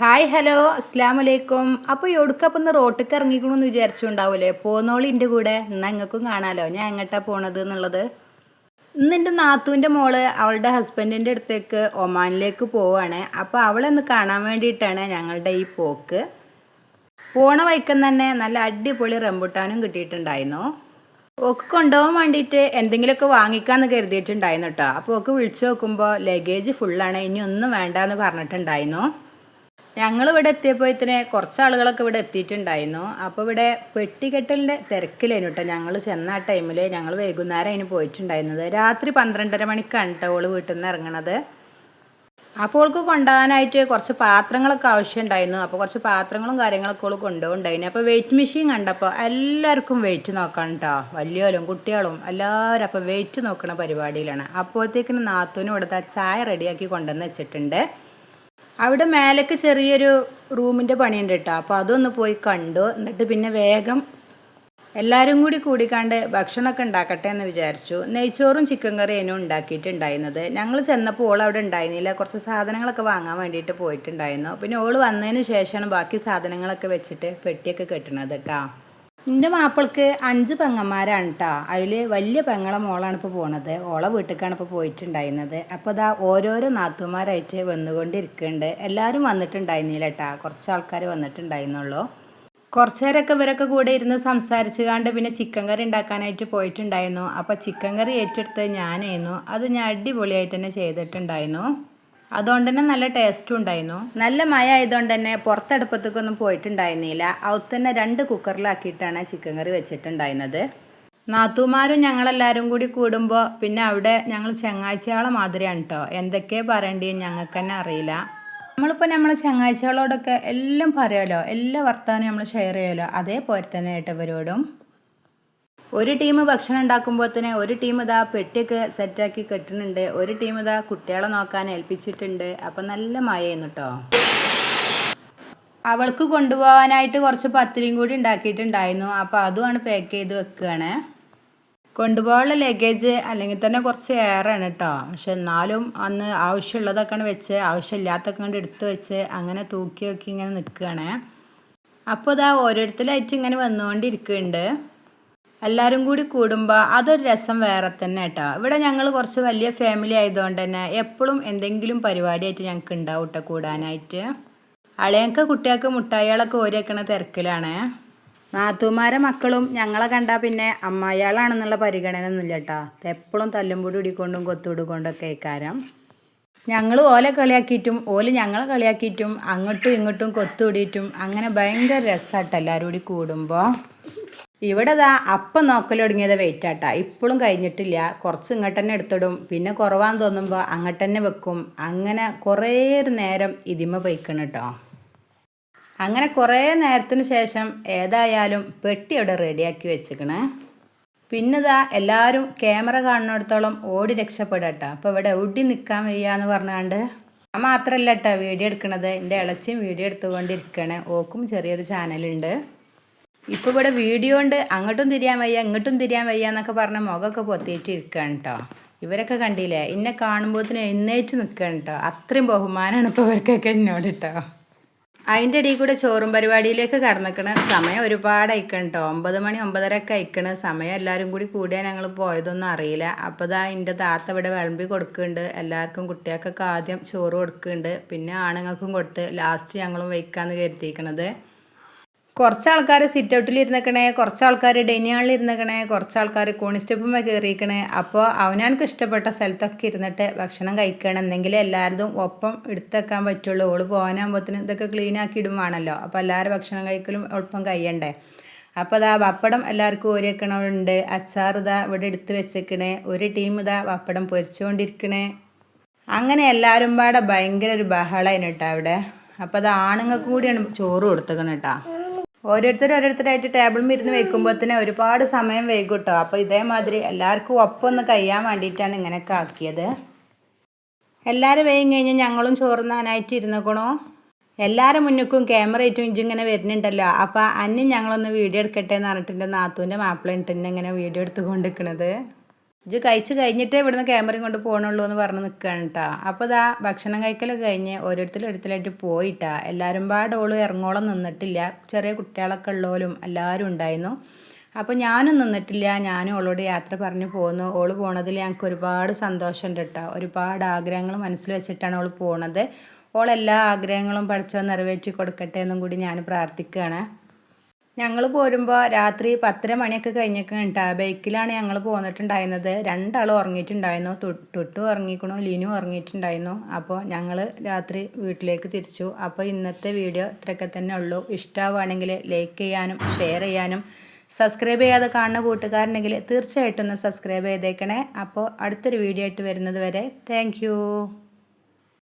Hi hello അസ്സലാമലൈക്കും. അപ്പോൾ എവിടുക്കപ്പം ഇന്ന് റോട്ടിക്ക് ഇറങ്ങിക്കണമെന്ന് വിചാരിച്ചുണ്ടാവൂലേ? പോന്നോളി എൻ്റെ കൂടെ, എന്നാൽ നിങ്ങൾക്കും കാണാമല്ലോ ഞാൻ എങ്ങോട്ടാണ് പോണത് എന്നുള്ളത്. ഇന്ന് എൻ്റെ നാത്തൂൻ്റെ മോള് അവളുടെ ഹസ്ബൻഡിൻ്റെ അടുത്തേക്ക് ഒമാനിലേക്ക് പോവുകയാണ്. അപ്പോൾ അവളൊന്ന് കാണാൻ വേണ്ടിയിട്ടാണ് ഞങ്ങളുടെ ഈ പോക്ക്. പോണ വൈക്കം തന്നെ നല്ല അടിപൊളി റംബുട്ടാനും കിട്ടിയിട്ടുണ്ടായിരുന്നു. ഓക്ക് കൊണ്ടുപോകാൻ വേണ്ടിയിട്ട് എന്തെങ്കിലുമൊക്കെ വാങ്ങിക്കാമെന്ന് കരുതിയിട്ടുണ്ടായിരുന്നു കേട്ടോ. അപ്പോൾ ഓക്ക് വിളിച്ചു നോക്കുമ്പോൾ ലഗേജ് ഫുള്ളാണ്, ഇനി ഒന്നും വേണ്ടാന്ന് പറഞ്ഞിട്ടുണ്ടായിരുന്നു. ഞങ്ങളിവിടെ എത്തിയപ്പോഴത്തേന് കുറച്ച് ആളുകളൊക്കെ ഇവിടെ എത്തിയിട്ടുണ്ടായിരുന്നു. അപ്പോൾ ഇവിടെ പെട്ടിക്കെട്ടലിൻ്റെ തിരക്കിലായിരുന്നു കേട്ടോ. ഞങ്ങൾ ചെന്ന ആ ടൈമിൽ ഞങ്ങൾ വൈകുന്നേരം അതിന് പോയിട്ടുണ്ടായിരുന്നത്. രാത്രി 12:30 മണിക്കാണ് കേട്ടോ ഓള് വീട്ടിൽ നിന്ന് ഇറങ്ങണത്. അപ്പോൾ ഓൾക്ക് കൊണ്ടുപോകാനായിട്ട് കുറച്ച് പാത്രങ്ങളൊക്കെ ആവശ്യമുണ്ടായിരുന്നു. അപ്പോൾ കുറച്ച് പാത്രങ്ങളും കാര്യങ്ങളൊക്കെ ഓൾ കൊണ്ടുപോകുന്നുണ്ടായിരുന്നു. അപ്പോൾ വെയിറ്റ് മെഷീൻ കണ്ടപ്പോൾ എല്ലാവർക്കും വെയിറ്റ് നോക്കണം കേട്ടോ. വലിയോലും കുട്ടികളും എല്ലാവരും അപ്പോൾ വെയിറ്റ് നോക്കുന്ന പരിപാടിയിലാണ്. അപ്പോഴത്തേക്കിന് നാത്തൂനും ഇവിടുത്തെ ചായ റെഡിയാക്കി കൊണ്ടുവന്ന് വെച്ചിട്ടുണ്ട്. അവിടെ മേലേക്ക് ചെറിയൊരു റൂമിൻ്റെ പണിയുണ്ട് കേട്ടോ. അപ്പോൾ അതൊന്ന് പോയി കണ്ടു. എന്നിട്ട് പിന്നെ വേഗം എല്ലാവരും കൂടിക്കാണ്ട് ഭക്ഷണമൊക്കെ ഉണ്ടാക്കട്ടെ എന്ന് വിചാരിച്ചു. നെയ്ച്ചോറും ചിക്കൻ കറിയും ഉണ്ടാക്കിയിട്ടുണ്ടായിരുന്നത്. ഞങ്ങൾ ചെന്നപ്പോൾ ഓൾ അവിടെ ഉണ്ടായിരുന്നില്ല. കുറച്ച് സാധനങ്ങളൊക്കെ വാങ്ങാൻ വേണ്ടിയിട്ട് പോയിട്ടുണ്ടായിരുന്നു. പിന്നെ ഓൾ വന്നതിന് ശേഷമാണ് ബാക്കി സാധനങ്ങളൊക്കെ വെച്ചിട്ട് പെട്ടിയൊക്കെ കെട്ടുന്നത് കേട്ടോ. എൻ്റെ മാപ്പിൾക്ക് 5 പെങ്ങന്മാരാണ് കേട്ടോ. അതിൽ വലിയ പെങ്ങളെ മോളാണ് ഇപ്പോൾ പോണത്. ഓളെ വീട്ടിലേക്കാണ് ഇപ്പോൾ പോയിട്ടുണ്ടായിരുന്നത്. അപ്പോൾ ഇതാ ഓരോരോ നാത്തുമാരായിട്ട് വന്നുകൊണ്ടിരിക്കുന്നുണ്ട്. എല്ലാവരും വന്നിട്ടുണ്ടായിരുന്നില്ല കേട്ടോ. കുറച്ച് ആൾക്കാർ വന്നിട്ടുണ്ടായിരുന്നുള്ളൂ. കുറച്ച് നേരമൊക്കെ ഇവരൊക്കെ കൂടെ ഇരുന്ന് സംസാരിച്ച് കണ്ട് പിന്നെ ചിക്കൻ കറി ഉണ്ടാക്കാനായിട്ട് പോയിട്ടുണ്ടായിരുന്നു. അപ്പോൾ ചിക്കൻ കറി ഏറ്റെടുത്ത് ഞാനായിരുന്നു. അത് ഞാൻ അടിപൊളിയായിട്ട് തന്നെ ചെയ്തിട്ടുണ്ടായിരുന്നു. അതുകൊണ്ട് തന്നെ നല്ല ടേസ്റ്റും ഉണ്ടായിരുന്നു. നല്ല മഴ ആയതുകൊണ്ട് തന്നെ പുറത്തടുപ്പത്തേക്കൊന്നും പോയിട്ടുണ്ടായിരുന്നില്ല. അവിടെ തന്നെ 2 കുക്കറിലാക്കിയിട്ടാണ് ചിക്കൻ കറി വെച്ചിട്ടുണ്ടായിരുന്നത്. നാത്തൂമാരും ഞങ്ങളെല്ലാവരും കൂടി കൂടുമ്പോൾ പിന്നെ അവിടെ ഞങ്ങൾ ചങ്ങാഴ്ചകളെ മാതിരിയാണ് കേട്ടോ. എന്തൊക്കെയാണ് പറയേണ്ടത് ഞങ്ങൾക്ക് തന്നെ അറിയില്ല. നമ്മളിപ്പോൾ നമ്മളെ ചങ്ങാഴ്ചകളോടൊക്കെ എല്ലാം പറയുമല്ലോ, എല്ലാ വർത്താനം നമ്മൾ ഷെയർ ചെയ്യുമല്ലോ, അതേപോലെ തന്നെ കേട്ടോ ഇവരോടും. ഒരു ടീം ഭക്ഷണം ഉണ്ടാക്കുമ്പോൾ തന്നെ ഒരു ടീം ഇതാ പെട്ടിയൊക്കെ സെറ്റാക്കി കെട്ടുന്നുണ്ട്. ഒരു ടീം ഇതാ കുട്ടികളെ നോക്കാൻ ഏൽപ്പിച്ചിട്ടുണ്ട്. അപ്പം നല്ല മഴയായിരുന്നു കേട്ടോ. അവൾക്ക് കൊണ്ടുപോകാനായിട്ട് കുറച്ച് പത്തിരിയും കൂടി ഉണ്ടാക്കിയിട്ടുണ്ടായിരുന്നു. അപ്പോൾ അതുമാണ് പാക്ക് ചെയ്ത് വെക്കുകയാണ്. കൊണ്ടുപോകാനുള്ള ലഗേജ് അല്ലെങ്കിൽ തന്നെ കുറച്ച് ഏറെയാണ് കേട്ടോ. പക്ഷെ എന്നാലും അന്ന് ആവശ്യമുള്ളതൊക്കെയാണ് വെച്ച് ആവശ്യമില്ലാത്തൊക്കെ കൊണ്ട് എടുത്ത് വെച്ച് അങ്ങനെ തൂക്കി നോക്കി ഇങ്ങനെ നിൽക്കുകയാണ്. അപ്പോൾ ഇതാ ഓരോരുത്തരായിട്ട് ഇങ്ങനെ വന്നുകൊണ്ടിരിക്കുന്നുണ്ട്. എല്ലാവരും കൂടി കൂടുമ്പോൾ അതൊരു രസം വേറെ തന്നെ കേട്ടോ. ഇവിടെ ഞങ്ങൾ കുറച്ച് വലിയ ഫാമിലി ആയതുകൊണ്ട് തന്നെ എപ്പോഴും എന്തെങ്കിലും പരിപാടിയായിട്ട് ഞങ്ങൾക്ക് ഉണ്ടാവും കേട്ടോ കൂടാനായിട്ട്. അളയങ്ക കുട്ടികൾക്ക് മുട്ടായികളൊക്കെ ഓരിവെക്കണ തിരക്കിലാണ്. നാത്തൂമാരെ മക്കളും ഞങ്ങളെ കണ്ടാൽ പിന്നെ അമ്മായികളാണെന്നുള്ള പരിഗണന ഒന്നുമില്ല കേട്ടോ. എപ്പോഴും തല്ലുംപൊടി ഇടിക്കൊണ്ടും കൊത്തുവിടിക്കൊണ്ടൊക്കെ ഇക്കാരം. ഞങ്ങൾ ഓലെ കളിയാക്കിയിട്ടും ഓല് ഞങ്ങളെ കളിയാക്കിയിട്ടും അങ്ങോട്ടും ഇങ്ങോട്ടും കൊത്തുവിടിയിട്ടും അങ്ങനെ ഭയങ്കര രസമാട്ടോ എല്ലാവരും കൂടി കൂടുമ്പോൾ. ഇവിടെ ഇതാ അപ്പം നോക്കൽ തുടങ്ങിയത് വെയിറ്റാട്ടാ. ഇപ്പോഴും കഴിഞ്ഞിട്ടില്ല. കുറച്ച് ഇങ്ങോട്ട് തന്നെ എടുത്തിടും. പിന്നെ കുറവാന്ന് തോന്നുമ്പോൾ അങ്ങോട്ട് തന്നെ വെക്കും. അങ്ങനെ കുറേ നേരം ഇതിമ പോയിക്കണം കേട്ടോ. അങ്ങനെ കുറേ നേരത്തിന് ശേഷം ഏതായാലും പെട്ടി അവിടെ റെഡിയാക്കി വെച്ചിക്കണേ. പിന്നെ ഇതാ എല്ലാവരും ക്യാമറ കാണുന്നിടത്തോളം ഓടി രക്ഷപ്പെടാട്ടോ. അപ്പോൾ ഇവിടെ എവിടെ നിൽക്കാൻ വയ്യാന്ന് പറഞ്ഞാണ്ട് ഞാൻ മാത്രമല്ല കേട്ടോ വീഡിയോ എടുക്കണത്. എൻ്റെ ഇളച്ചിയും വീഡിയോ എടുത്തുകൊണ്ടിരിക്കുകയാണ്. ഓക്കും ചെറിയൊരു ചാനലുണ്ട്. ഇപ്പോൾ ഇവിടെ വീഡിയോ കൊണ്ട് അങ്ങോട്ടും തിരിയാൻ വയ്യ ഇങ്ങോട്ടും തിരിയാൻ വയ്യ എന്നൊക്കെ പറഞ്ഞ് മുഖമൊക്കെ പൊത്തിയിട്ട് ഇരിക്കുകയാണ് കേട്ടോ. ഇവരൊക്കെ കണ്ടില്ലേ, എന്നെ കാണുമ്പോഴത്തേന് എഴുന്നേറ്റ് നിൽക്കുകയാണ് കേട്ടോ. അത്രയും ബഹുമാനമാണ് ഇപ്പോൾ ഇവർക്കൊക്കെ എന്നോട് കേട്ടോ. അതിൻ്റെ ഇടയിൽ കൂടെ ചോറും പരിപാടിയിലേക്ക് കടന്നിക്കണ സമയം ഒരുപാട് അയക്കണം കേട്ടോ. 9 മണി 9:30 ഒക്കെ അയക്കണ സമയം. എല്ലാവരും കൂടി കൂടിയാൽ ഞങ്ങൾ പോയതൊന്നും അറിയില്ല. അപ്പോൾ ഇതാ എൻ്റെ താത്ത ഇവിടെ വിളമ്പി കൊടുക്കുന്നുണ്ട്. എല്ലാവർക്കും കുട്ടികൾക്കൊക്കെ ആദ്യം ചോറ് കൊടുക്കുന്നുണ്ട്. പിന്നെ ആണുങ്ങൾക്കും കൊടുത്ത് ലാസ്റ്റ് ഞങ്ങളും വയ്ക്കാമെന്ന് കരുതിയിരിക്കണത്. കുറച്ച് ആൾക്കാർ സിറ്റ് ഔട്ടിൽ ഇരുന്നേക്കണേ, കുറച്ച് ആൾക്കാർ ഡൈനിങ് ഹാളിൽ ഇരുന്നേക്കണേ, കുറച്ച് ആൾക്കാർ കോണിസ്റ്റെപ്പുമ്മ കയറിയിരിക്കണേ. അപ്പോൾ അവനവർക്ക് ഇഷ്ടപ്പെട്ട സ്ഥലത്തൊക്കെ ഇരുന്നിട്ട് ഭക്ഷണം കഴിക്കണം. എന്നെങ്കിലും എല്ലാവരും ഒപ്പം എടുത്തേക്കാൻ പറ്റുള്ളൂ. ഓള് പോകാനാകുമ്പോഴത്തേന് ഇതൊക്കെ ക്ലീൻ ആക്കി ഇടുവാണല്ലോ. അപ്പോൾ എല്ലാവരും ഭക്ഷണം കഴിക്കലും എളുപ്പം കഴിയണ്ടേ. അപ്പോൾ ഇതാ പപ്പടം എല്ലാവർക്കും ഓരി വെക്കണമുണ്ട്. അച്ചാർ ഇതാ ഇവിടെ എടുത്ത് വെച്ചേക്കണേ. ഒരു ടീം ഇതാ പപ്പടം പൊരിച്ചുകൊണ്ടിരിക്കണേ. അങ്ങനെ എല്ലാവരും പാടെ ഭയങ്കര ഒരു ബഹളമായിരുന്നു കേട്ടോ അവിടെ. അപ്പോൾ അത് ആണുങ്ങൾക്ക് കൂടിയാണ് ചോറ് കൊടുത്തേക്കണം കേട്ടോ. ഓരോരുത്തരായിട്ട് ടേബിളിൽ ഇരുന്ന് വെക്കുമ്പോഴത്തേന് ഒരുപാട് സമയം വൈകും കേട്ടോ. അപ്പോൾ ഇതേമാതിരി എല്ലാവർക്കും ഒപ്പം ഒന്ന് കഴിയാൻ വേണ്ടിയിട്ടാണ് ഇങ്ങനെയൊക്കെ ആക്കിയത്. എല്ലാവരും വേഗം കഴിഞ്ഞ് ഞങ്ങളും ചോറുന്നാനായിട്ട് ഇരുന്നേക്കണോ. എല്ലാവരും മുന്നിക്കും ക്യാമറ ആയിട്ടും ഇങ്ങനെ വരുന്നുണ്ടല്ലോ. അപ്പോൾ അന്യം ഞങ്ങളൊന്ന് വീഡിയോ എടുക്കട്ടെ എന്ന് പറഞ്ഞിട്ട് എൻ്റെ നാത്തൂൻ്റെ മാപ്പിള ഇട്ട് ഇങ്ങനെ വീഡിയോ എടുത്ത് കൊണ്ടിരിക്കണത്. ഇജ്ജ് കഴിച്ച് കഴിഞ്ഞിട്ടേ ഇവിടുന്ന് ക്യാമറയും കൊണ്ട് പോകണുള്ളൂ എന്ന് പറഞ്ഞ് നിൽക്കുകയാണ് കേട്ടോ. അപ്പോൾ ഇതാ ഭക്ഷണം കഴിക്കലൊക്കെ കഴിഞ്ഞ് ഓരോരുത്തരായിട്ട് പോയിട്ടാ. എല്ലാവരും പാടെ ഓള് ഇറങ്ങോളം നിന്നിട്ടില്ല. ചെറിയ കുട്ടികളൊക്കെ ഉള്ളവരും എല്ലാവരും ഉണ്ടായിരുന്നു. അപ്പോൾ ഞാനും നിന്നിട്ടില്ല. ഞാനും ഓളോട് യാത്ര പറഞ്ഞു പോന്നു. ഓള് പോണതിൽ ഞങ്ങൾക്ക് ഒരുപാട് സന്തോഷമുണ്ട് കേട്ടോ. ഒരുപാട് ആഗ്രഹങ്ങൾ മനസ്സിൽ വെച്ചിട്ടാണ് ഓള് പോണത്. ഓളെല്ലാ ആഗ്രഹങ്ങളും പഠിച്ചോ നിറവേറ്റി കൊടുക്കട്ടെ എന്നും കൂടി ഞാൻ പ്രാർത്ഥിക്കുകയാണ്. ഞങ്ങൾ പോരുമ്പോൾ രാത്രി 10:30 മണിയൊക്കെ കഴിഞ്ഞൊക്കെ കേട്ടോ. ബൈക്കിലാണ് ഞങ്ങൾ പോന്നിട്ടുണ്ടായിരുന്നത്. രണ്ടാളും ഉറങ്ങിയിട്ടുണ്ടായിരുന്നു. ടുട്ടു ഉറങ്ങിക്കണു, ലിനു ഉറങ്ങിയിട്ടുണ്ടായിരുന്നു. അപ്പോൾ ഞങ്ങൾ രാത്രി വീട്ടിലേക്ക് തിരിച്ചു. അപ്പോൾ ഇന്നത്തെ വീഡിയോ ഇത്രയൊക്കെ തന്നെ ഉള്ളൂ. ഇഷ്ടമാവുകയാണെങ്കിൽ ലൈക്ക് ചെയ്യാനും ഷെയർ ചെയ്യാനും സബ്സ്ക്രൈബ് ചെയ്യാതെ കാണുന്ന കൂട്ടുകാരുണ്ടെങ്കിൽ തീർച്ചയായിട്ടും ഒന്ന് സബ്സ്ക്രൈബ് ചെയ്തേക്കണേ. അപ്പോൾ അടുത്തൊരു വീഡിയോ ആയിട്ട് വരുന്നത് വരെ താങ്ക്